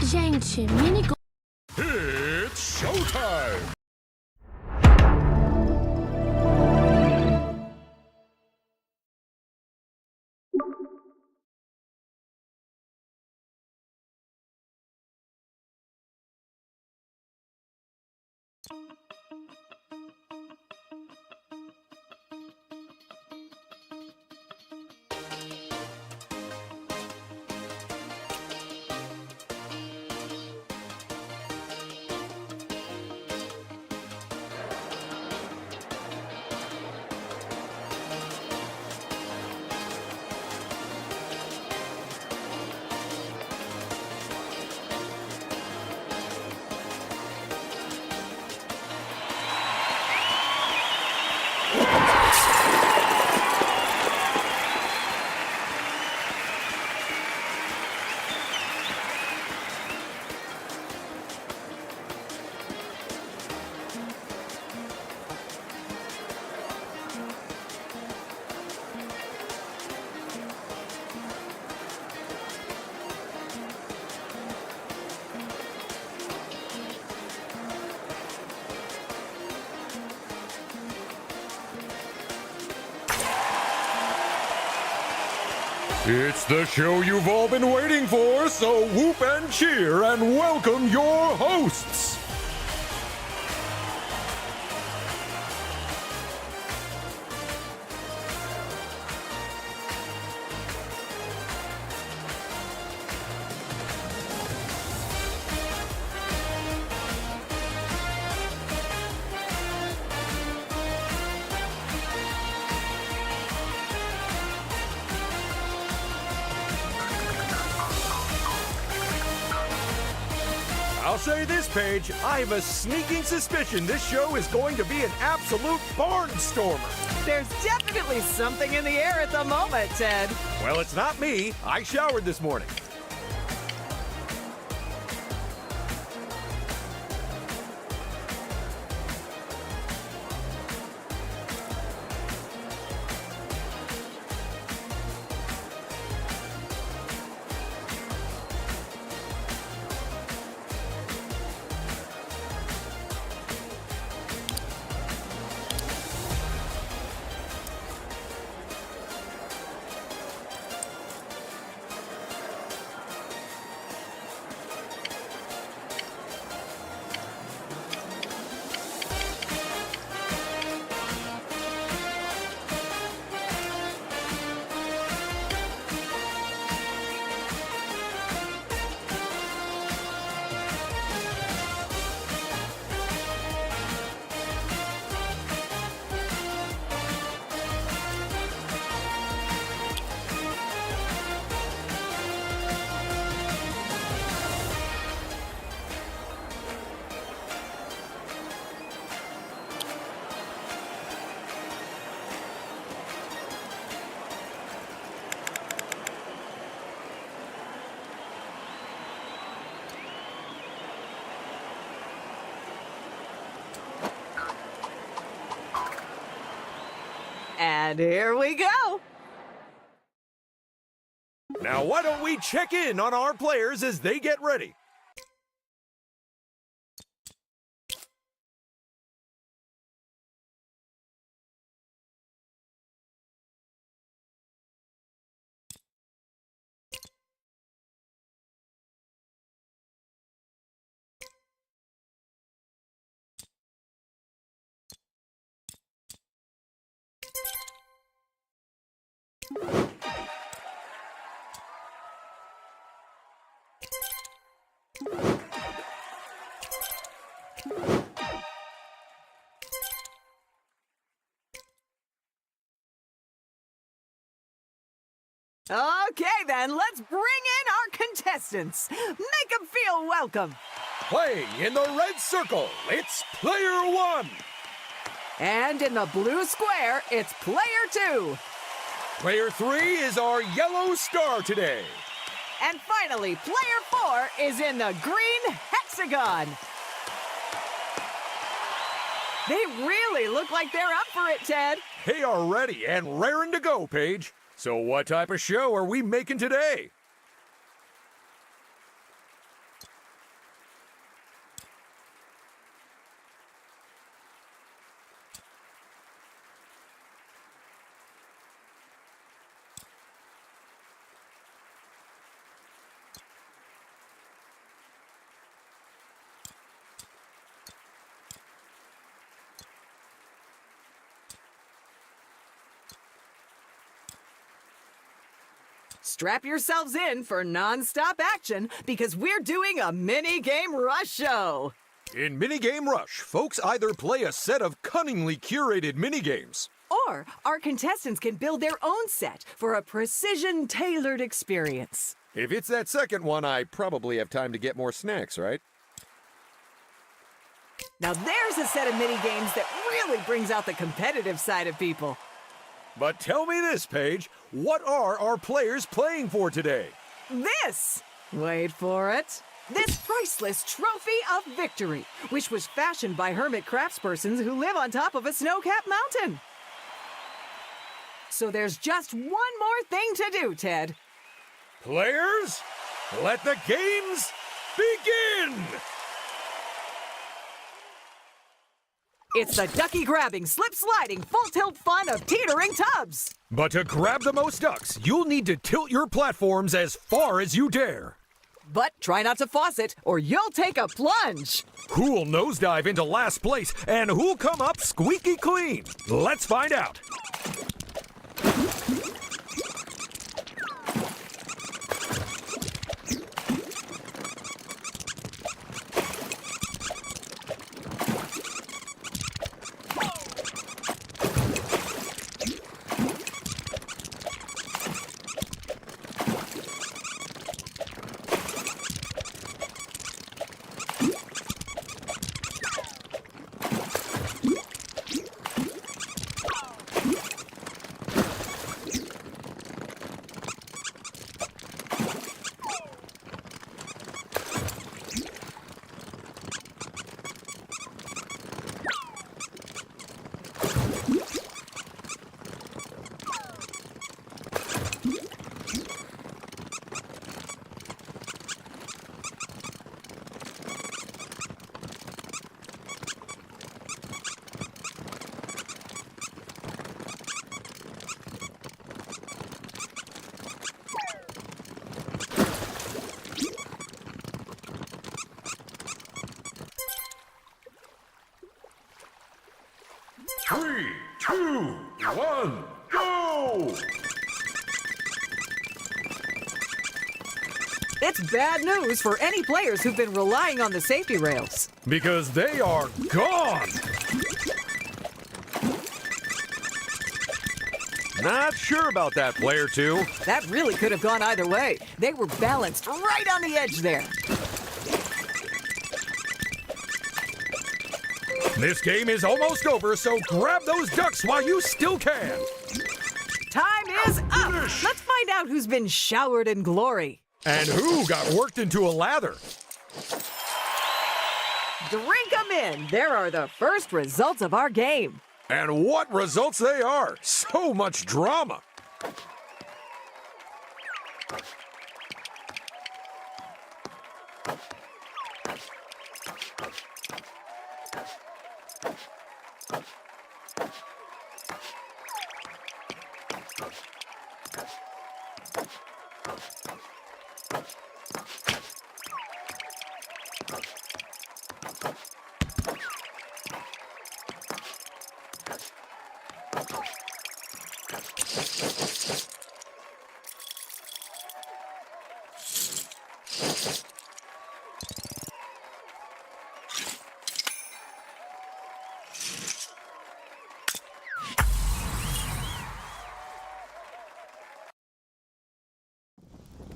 Gente, mini... It's showtime! It's the show you've all been waiting for, so whoop and cheer and welcome your hosts! I'll say this, Paige, I have a sneaking suspicion this show is going to be an absolute barnstormer. There's definitely something in the air at the moment, Ted. Well, it's not me. I showered this morning. And here we go. Now, why don't we check in on our players as they get ready? Okay, then, let's bring in our contestants. Make them feel welcome. Playing in the red circle, it's player one. And in the blue square, it's player two. Player three is our yellow star today. And finally, player four is in the green hexagon. They really look like they're up for it, Ted. They are ready and raring to go, Paige. So what type of show are we making today? Strap yourselves in for non-stop action because we're doing a mini-game rush show. In Minigame Rush, folks either play a set of cunningly curated minigames, Or our contestants can build their own set for a precision-tailored experience. if it's that second one, I probably have time to get more snacks, right? Now there's a set of mini-games that really brings out the competitive side of people. But tell me this, Paige, what are our players playing for today? This! Wait for it. This priceless trophy of victory, which was fashioned by hermit craftspersons who live on top of a snow-capped mountain. So there's just one more thing to do, Ted. Players, let the games begin! It's the ducky-grabbing, slip-sliding, full-tilt fun of teetering tubs. But to grab the most ducks, you'll need to tilt your platforms as far as you dare. But try not to faucet, or you'll take a plunge. Who'll nosedive into last place, and who'll come up squeaky clean? Let's find out. Three, two, one, go! It's bad news for any players who've been relying on the safety rails. Because they are gone! Not sure about that, player two. That really could have gone either way. They were balanced right on the edge there. This game is almost over, so grab those ducks while you still can. Time is up. Let's find out who's been showered in glory. And who got worked into a lather? Drink 'em in. There are the first results of our game. And what results they are! So much drama!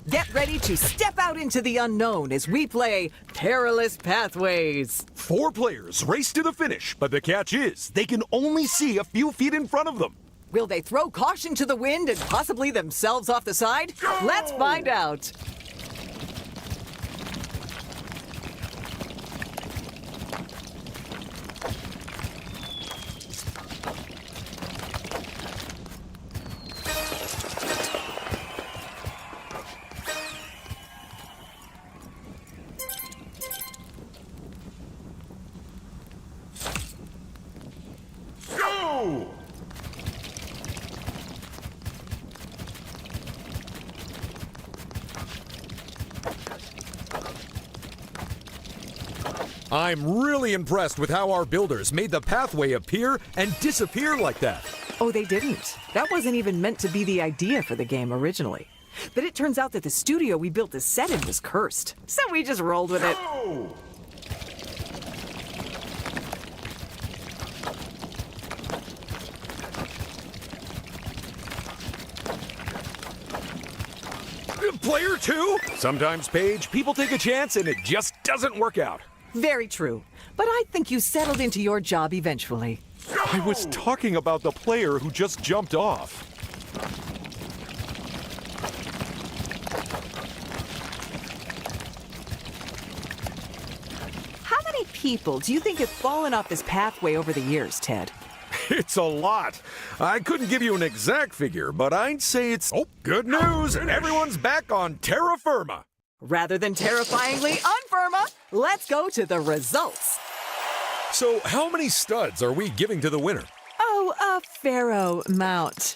Get ready to step out into the unknown as we play Perilous Pathways. 4 players race to the finish, but the catch is they can only see a few feet in front of them. Will they throw caution to the wind and possibly themselves off the side? Go! Let's find out. Go! I'm really impressed with how our builders made the pathway appear and disappear like that. Oh, they didn't. That wasn't even meant to be the idea for the game originally. But it turns out that the studio we built this set in was cursed. So we just rolled with it. Go! Player 2? Sometimes, Paige, people take a chance and it just doesn't work out. Very true. But I think you settled into your job eventually. I was talking about the player who just jumped off. How many people do you think have fallen off this pathway over the years, Ted? It's a lot. I couldn't give you an exact figure, but I'd say it's... Oh, good news! Everyone's back on terra firma. Rather than terrifyingly unfirma, let's go to the results. So how many studs are we giving to the winner? Oh, a pharaoh mount.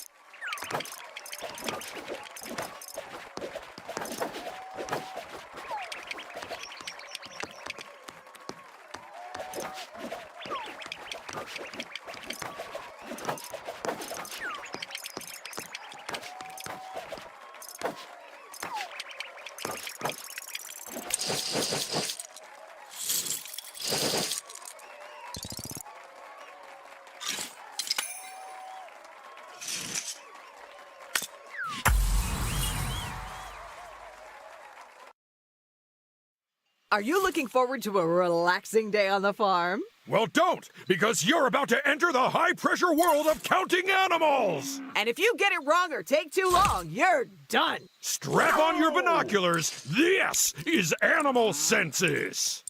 Are you looking forward to a relaxing day on the farm? Well, don't, because you're about to enter the high-pressure world of counting animals! And if you get it wrong or take too long, you're done. Strap on your binoculars. This is Animal Census.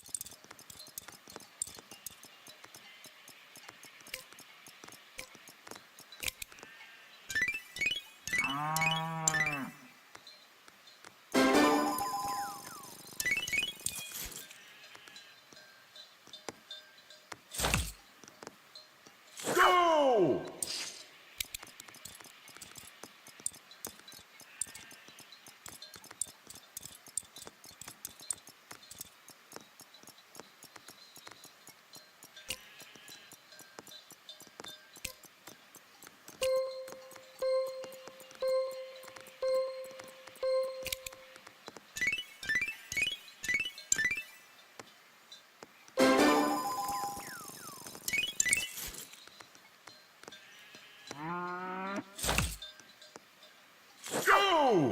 Go! Go!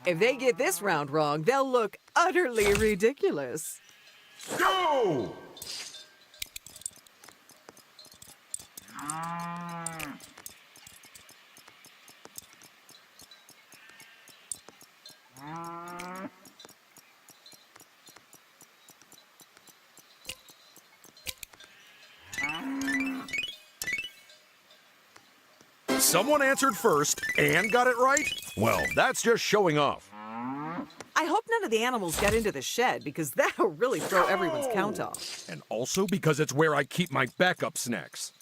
If they get this round wrong, they'll look utterly ridiculous. Go! Someone answered first and got it right? Well, that's just showing off. I hope none of the animals got into the shed, because that'll really throw everyone's count off. And also because it's where I keep my backup snacks.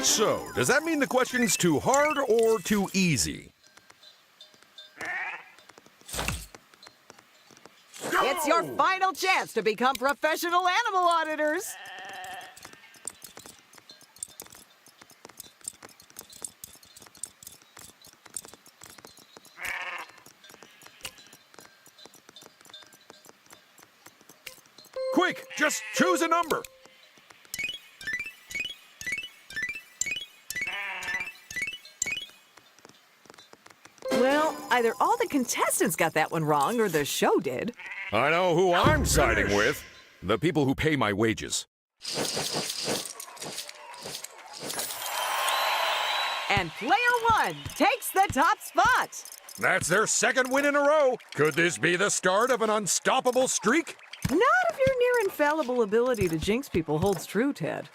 So, does that mean the question's too hard or too easy? It's your final chance to become professional animal auditors. Quick, just choose a number. Well, either all the contestants got that one wrong or the show did. I know who I'm siding with. The people who pay my wages. And player one takes the top spot. That's their second win in a row. Could this be the start of an unstoppable streak? Not if your near infallible ability to jinx people holds true, Ted.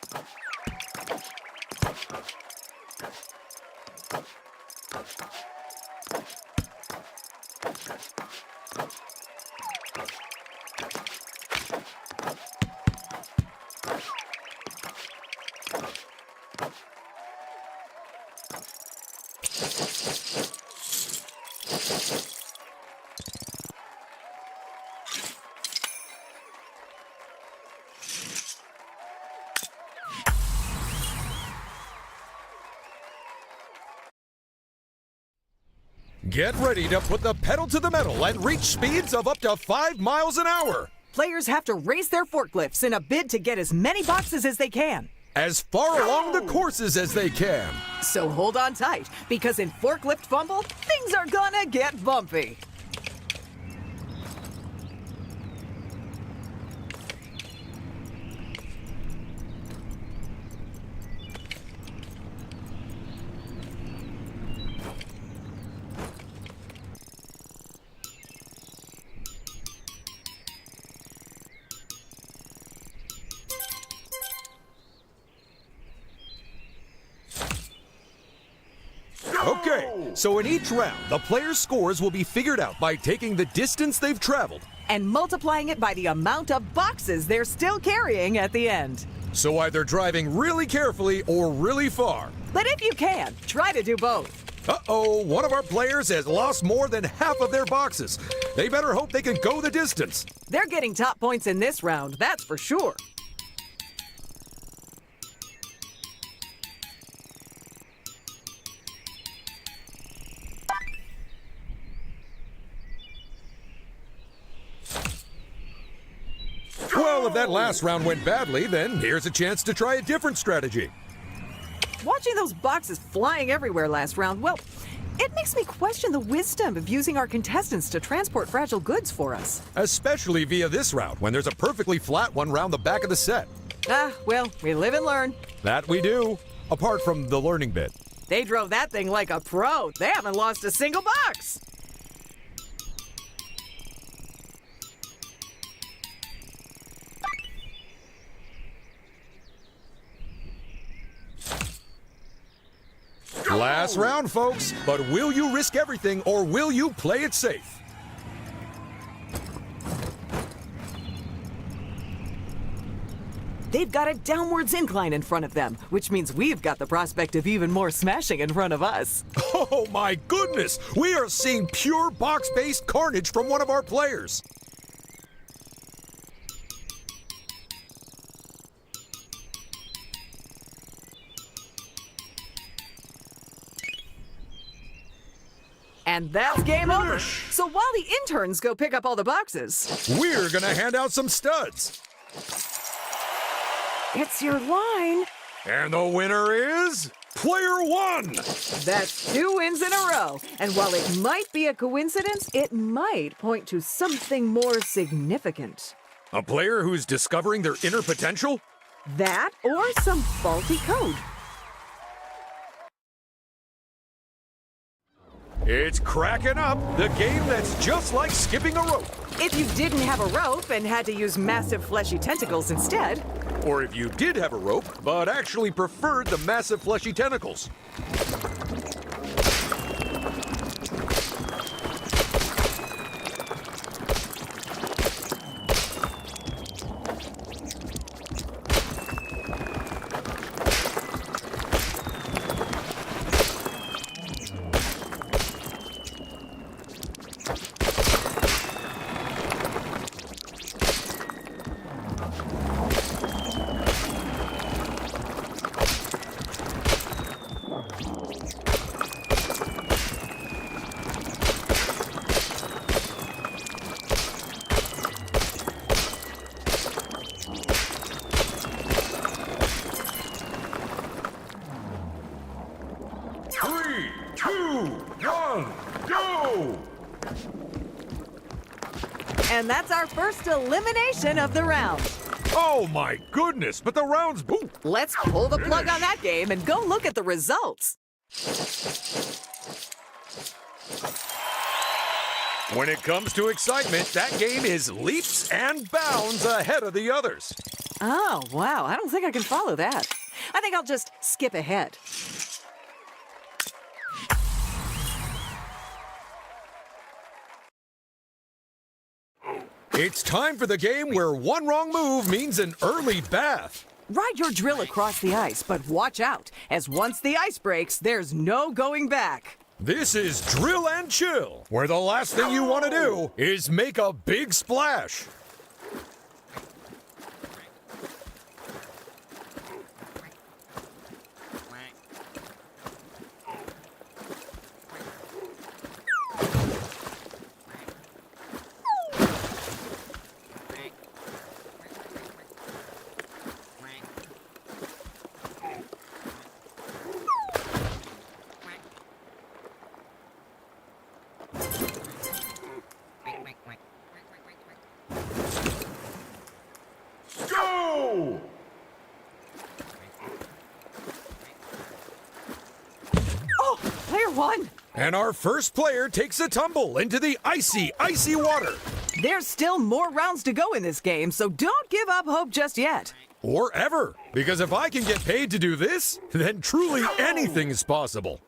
Get ready to put the pedal to the metal and reach speeds of up to 5 miles an hour. Players have to race their forklifts in a bid to get as many boxes as they can. As far along the courses as they can. So hold on tight, because in Forklift Fumble, things are gonna get bumpy. Okay, so in each round, the players' scores will be figured out by taking the distance they've traveled. And multiplying it by the amount of boxes they're still carrying at the end. So either driving really carefully or really far. But if you can, try to do both. Uh-oh, one of our players has lost more than half of their boxes. They better hope they can go the distance. They're getting top points in this round, that's for sure. Well, if that last round went badly, then here's a chance to try a different strategy. Watching those boxes flying everywhere last round, well, it makes me question the wisdom of using our contestants to transport fragile goods for us. Especially via this route, when there's a perfectly flat one round the back of the set. Ah, well, we live and learn. That we do, apart from the learning bit. They drove that thing like a pro. They haven't lost a single box. Last round, folks, but will you risk everything or will you play it safe? They've got a downwards incline in front of them, which means we've got the prospect of even more smashing in front of us. Oh my goodness! We are seeing pure box-based carnage from one of our players. And that's game over. So while the interns go pick up all the boxes, We're gonna hand out some studs. it's your line. And the winner is Player 1! That's 2 wins in a row. And while it might be a coincidence, it might point to something more significant. A player who's discovering their inner potential? That or some faulty code. It's cracking up, the game that's just like skipping a rope. If you didn't have a rope and had to use massive fleshy tentacles instead, Or if you did have a rope, but actually preferred the massive fleshy tentacles. Three, two, one, go! and that's our first elimination of the round. Oh my goodness, but the round's boom. Let's pull the plug on that game and go look at the results. When it comes to excitement, that game is leaps and bounds ahead of the others. Oh, wow. I don't think I can follow that. I think I'll just skip ahead. It's time for the game where one wrong move means an early bath. Ride your drill across the ice, but watch out, as once the ice breaks, there's no going back. This is Drill and Chill, where the last thing you want to do is make a big splash. Go! Oh, player one. And our first player takes a tumble into the icy, icy water. There's still more rounds to go in this game, so don't give up hope just yet. Or ever, because if I can get paid to do this, then truly anything is possible.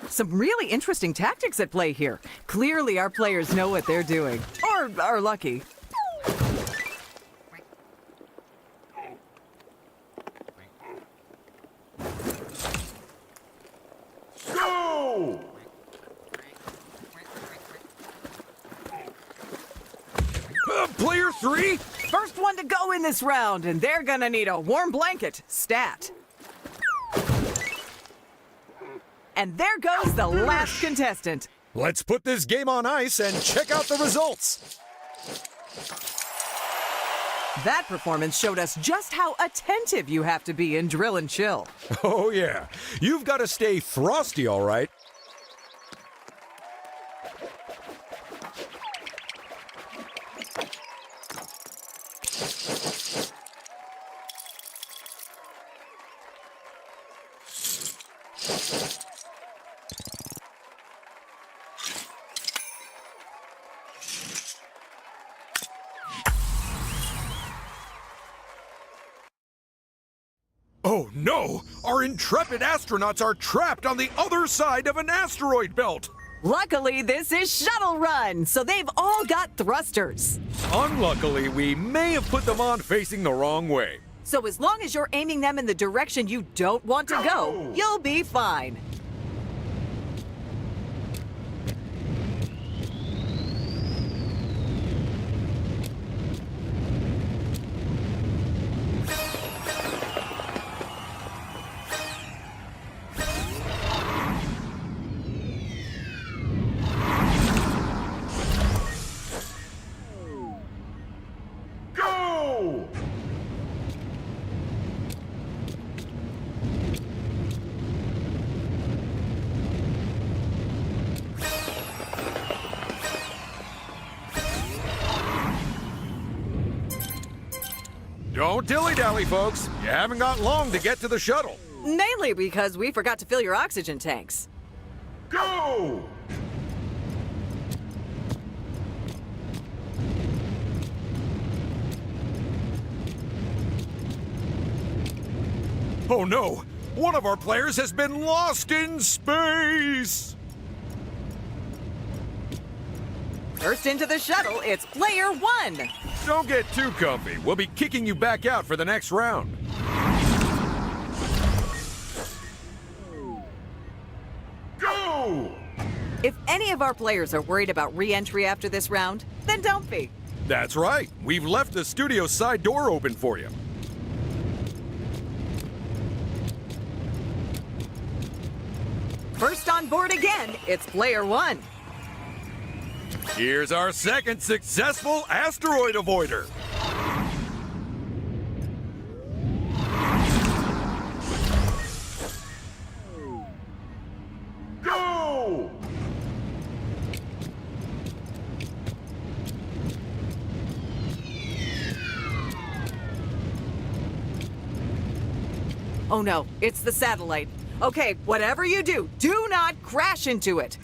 Some really interesting tactics at play here. Clearly our players know what they're doing. Or are lucky. Go! Player three? First one to go in this round, and they're gonna need a warm blanket. Stat. And there goes the last contestant. Let's put this game on ice and check out the results. That performance showed us just how attentive you have to be in Drill and Chill. Oh yeah, you've got to stay frosty, all right. Oh no! Our intrepid astronauts are trapped on the other side of an asteroid belt! Luckily, this is Shuttle Run, so they've all got thrusters. Unluckily, we may have put them on facing the wrong way. So as long as you're aiming them in the direction you don't want to go, you'll be fine. Go! Don't dilly-dally, folks. You haven't got long to get to the shuttle. Mainly because we forgot to fill your oxygen tanks. Go! Oh no! One of our players has been lost in space! First into the shuttle, it's player one. Don't get too comfy. We'll be kicking you back out for the next round. Go! If any of our players are worried about re-entry after this round, then don't be. That's right. We've left the studio side door open for you. First on board again, it's player one. Here's our second successful asteroid avoider. Go! Oh no, it's the satellite. Okay, whatever you do, do not crash into it.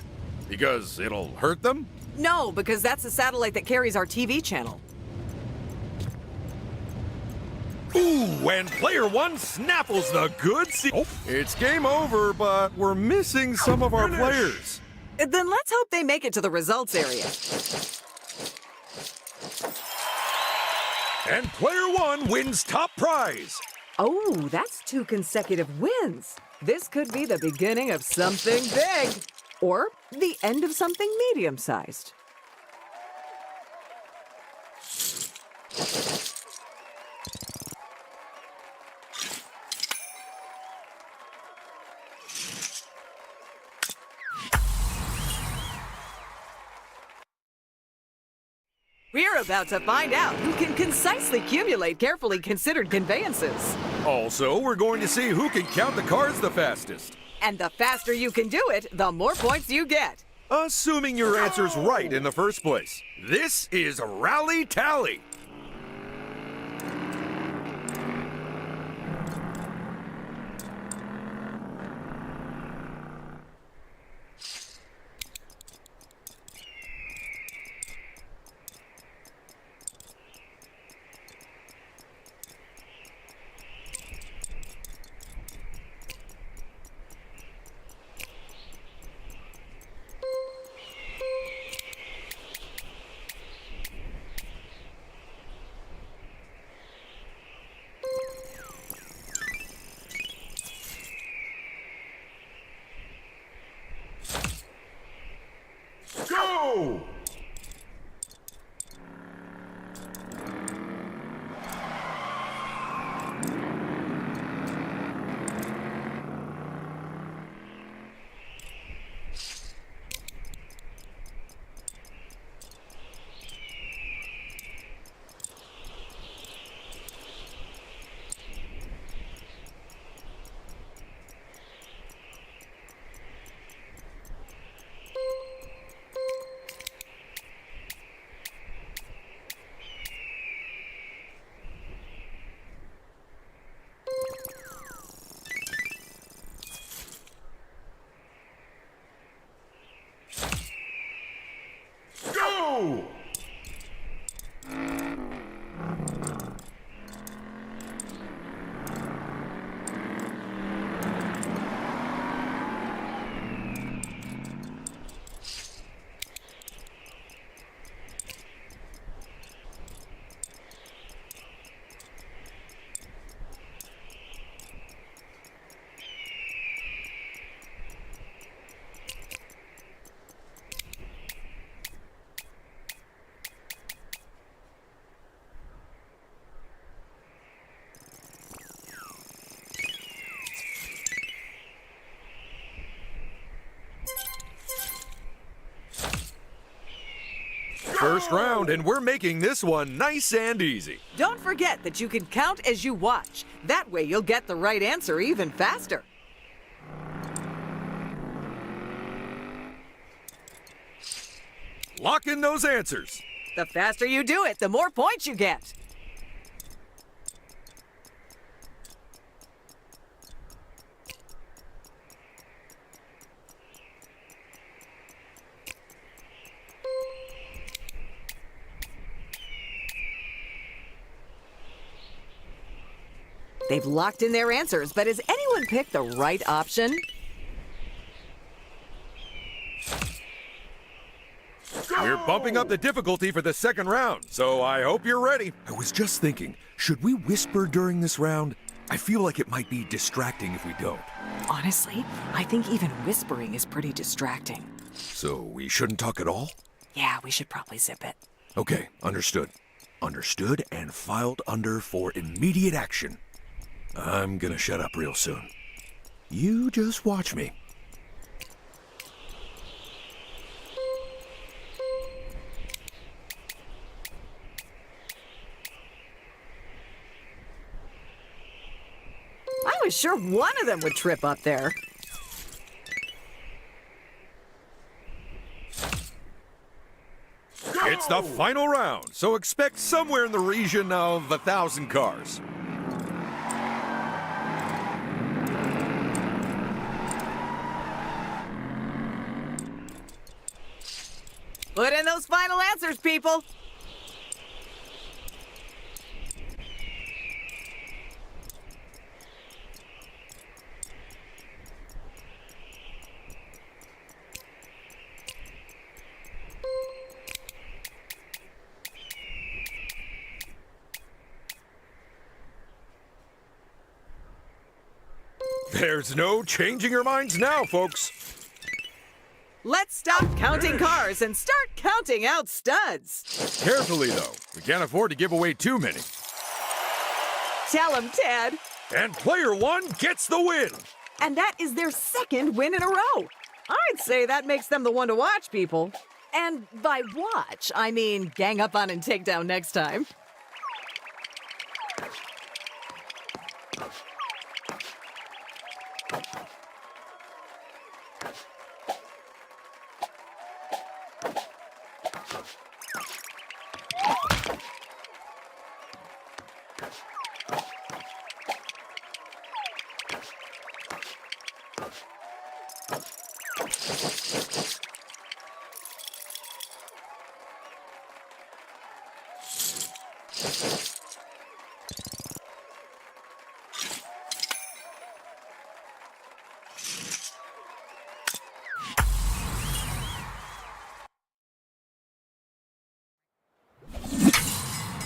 Because it'll hurt them? No, because that's the satellite that carries our TV channel. Ooh, and player one snaffles the good It's game over, but we're missing some of our players. Then let's hope they make it to the results area. And player one wins top prize. Oh, that's 2 consecutive wins. This could be the beginning of something big. Or the end of something medium-sized. We're about to find out who can concisely cumulate carefully considered conveyances. Also, we're going to see who can count the cards the fastest. And the faster you can do it, the more points you get. Assuming your answer's right in the first place. This is Rally Tally. Go! Go! First round, and we're making this one nice and easy. Don't forget that you can count as you watch. That way you'll get the right answer even faster. Lock in those answers. The faster you do it, the more points you get. They've locked in their answers, but has anyone picked the right option? We're bumping up the difficulty for the second round, so I hope you're ready. I was just thinking, should we whisper during this round? I feel like it might be distracting if we don't. Honestly, I think even whispering is pretty distracting. So we shouldn't talk at all? Yeah, we should probably zip it. Okay, understood. Understood and filed under for immediate action. I'm gonna shut up real soon. You just watch me. I was sure one of them would trip up there. It's the final round, so expect somewhere in the region of 1,000 cars. Put in those final answers, people. There's no changing your minds now, folks. Let's stop counting cars and start counting out studs. Carefully, though. We can't afford to give away too many. Tell 'em, Ted. And player one gets the win. And that is their second win in a row. I'd say that makes them the one to watch, people. And by watch, I mean gang up on and take down next time.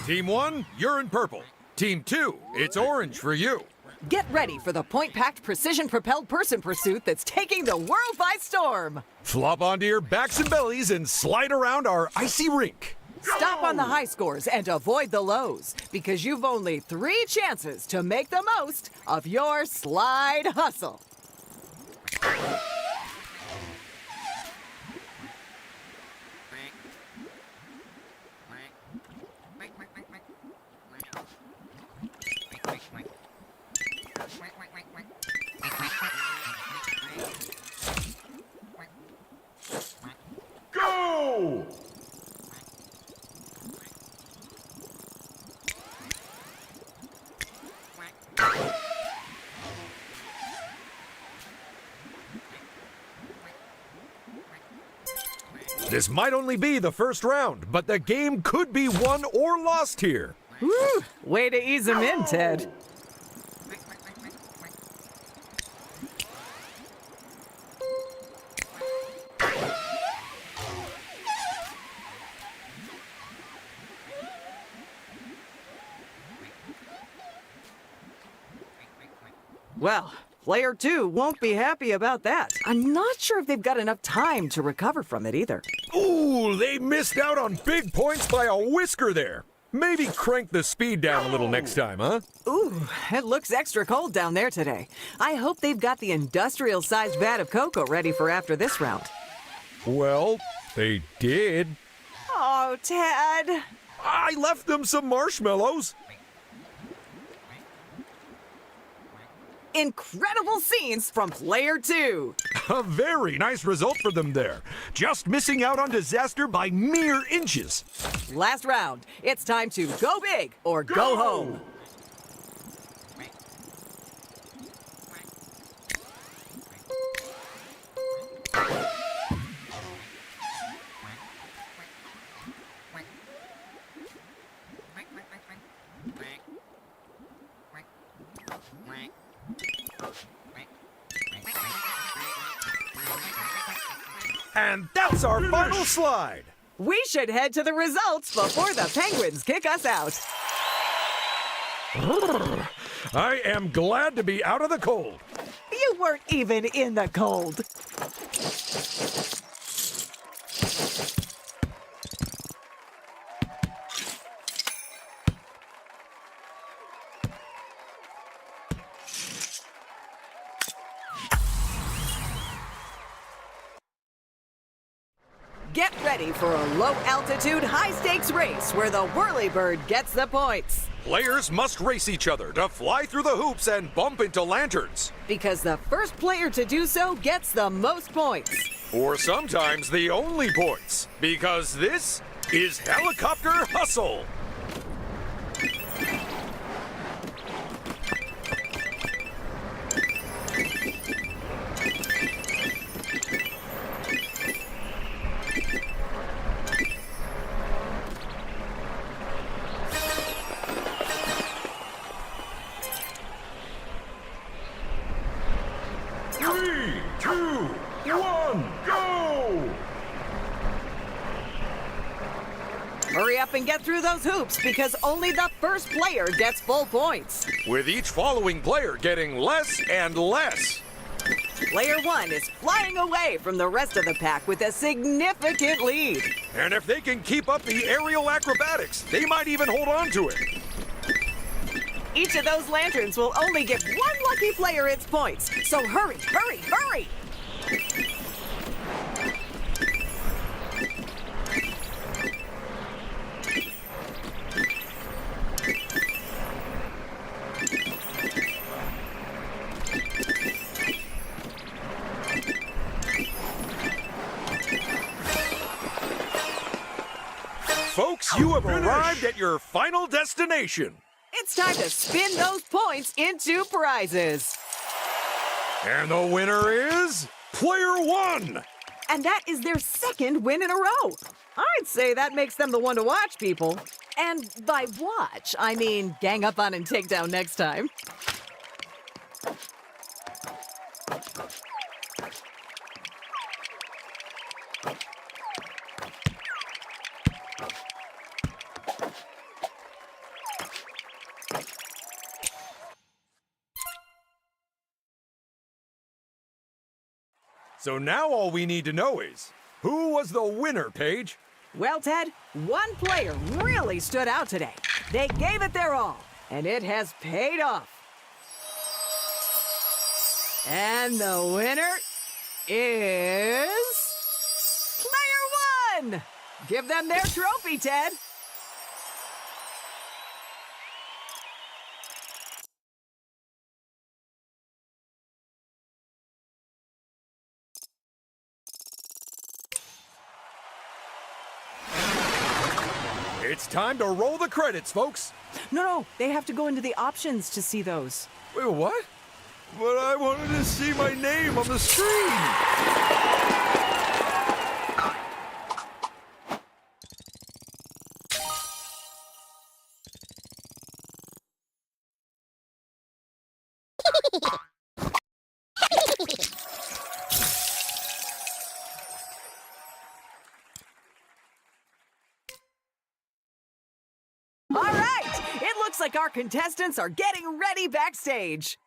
Team 1, you're in purple. Team 2, it's orange for you. Get ready for the point-packed, precision-propelled person pursuit that's taking the world by storm. Flop onto your backs and bellies and slide around our icy rink. Stop on the high scores and avoid the lows, because you've only 3 chances to make the most of your slide hustle. Go! This might only be the first round, but the game could be won or lost here. Woo! Way to ease him in, Ted. Well, player 2 won't be happy about that. I'm not sure if they've got enough time to recover from it either. Ooh, they missed out on big points by a whisker there. Maybe crank the speed down a little next time, huh? Ooh, it looks extra cold down there today. I hope they've got the industrial-sized vat of cocoa ready for after this round. Well, they did. Oh, Ted. I left them some marshmallows. Incredible scenes from player 2. A very nice result for them there. Just missing out on disaster by mere inches. Last round. It's time to go big or go home. And that's our final slide. We should head to the results before the Penguins kick us out. I am glad to be out of the cold. You weren't even in the cold. Get ready for a low-altitude, high-stakes race where the whirlybird gets the points. Players must race each other to fly through the hoops and bump into lanterns. Because the first player to do so gets the most points. Or sometimes the only points. Because this is Helicopter Hustle. 2, 1, go! Hurry up and get through those hoops because only the first player gets full points. With each following player getting less and less. Player 1 is flying away from the rest of the pack with a significant lead. And if they can keep up the aerial acrobatics, they might even hold on to it. Each of those lanterns will only give one lucky player its points. So hurry, hurry, hurry! Folks, you have arrived at your final destination. It's time to spin those points into prizes. And the winner is Player 1. And that is their second win in a row. I'd say that makes them the one to watch, people. And by watch, I mean gang up on and take down next time. So now all we need to know is, who was the winner, Paige? Well, Ted, one player really stood out today. They gave it their all, and it has paid off. And the winner is... Player 1! Give them their trophy, Ted. It's time to roll the credits, folks. No, they have to go into the options to see those. Wait, what? But I wanted to see my name on the screen. All right, it looks like our contestants are getting ready backstage.